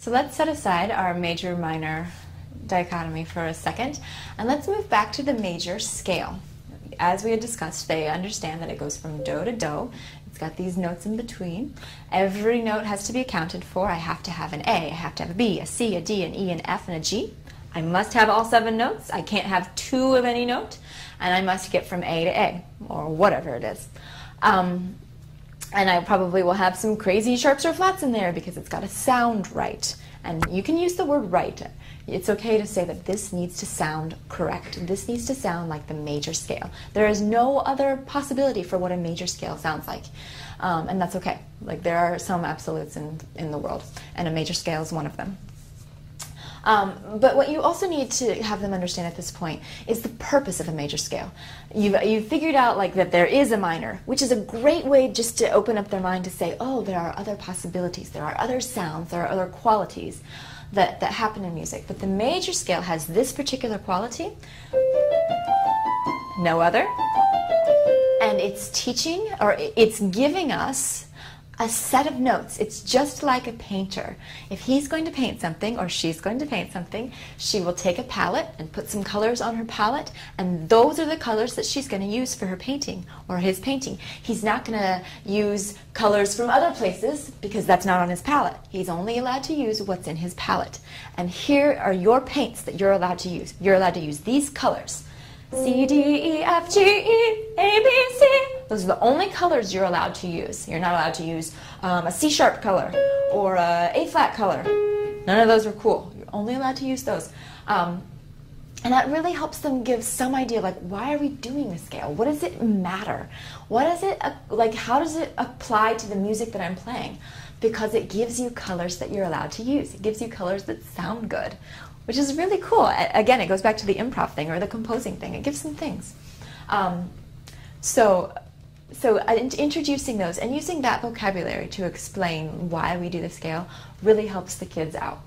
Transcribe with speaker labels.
Speaker 1: So let's set aside our major-minor dichotomy for a second, and let's move back to the major scale. As we had discussed, they understand that it goes from do to do. It's got these notes in between. Every note has to be accounted for. I have to have an A, I have to have a B, a C, a D, an E, an F, and a G. I must have all 7 notes. I can't have 2 of any note, and I must get from A to A, or whatever it is. And I probably will have some crazy sharps or flats in there because it's got to sound right. And you can use the word right. It's okay to say that this needs to sound correct. This needs to sound like the major scale. There is no other possibility for what a major scale sounds like. And that's okay. Like, there are some absolutes in the world, and a major scale is one of them. But what you also need to have them understand at this point is the purpose of a major scale. You've figured out like that there is a minor, which is a great way just to open up their mind to say, oh, there are other possibilities, there are other sounds, there are other qualities that happen in music. But the major scale has this particular quality, no other, and it's teaching, or it's giving us a set of notes. It's just like a painter. If he's going to paint something, or she's going to paint something, she will take a palette and put some colors on her palette, and those are the colors that she's going to use for her painting, or his painting. He's not going to use colors from other places, because that's not on his palette. He's only allowed to use what's in his palette. And here are your paints that you're allowed to use. You're allowed to use these colors. C, D, E, F, G, E, A, B, C. Those are the only colors you're allowed to use. You're not allowed to use a C-sharp color or a A-flat color. None of those are cool. You're only allowed to use those. And that really helps them give some idea, like, why are we doing this scale? What does it matter? What is it, like, how does it apply to the music that I'm playing? Because it gives you colors that you're allowed to use. It gives you colors that sound good, which is really cool. Again, it goes back to the improv thing or the composing thing. It gives them things. So introducing those and using that vocabulary to explain why we do the scale really helps the kids out.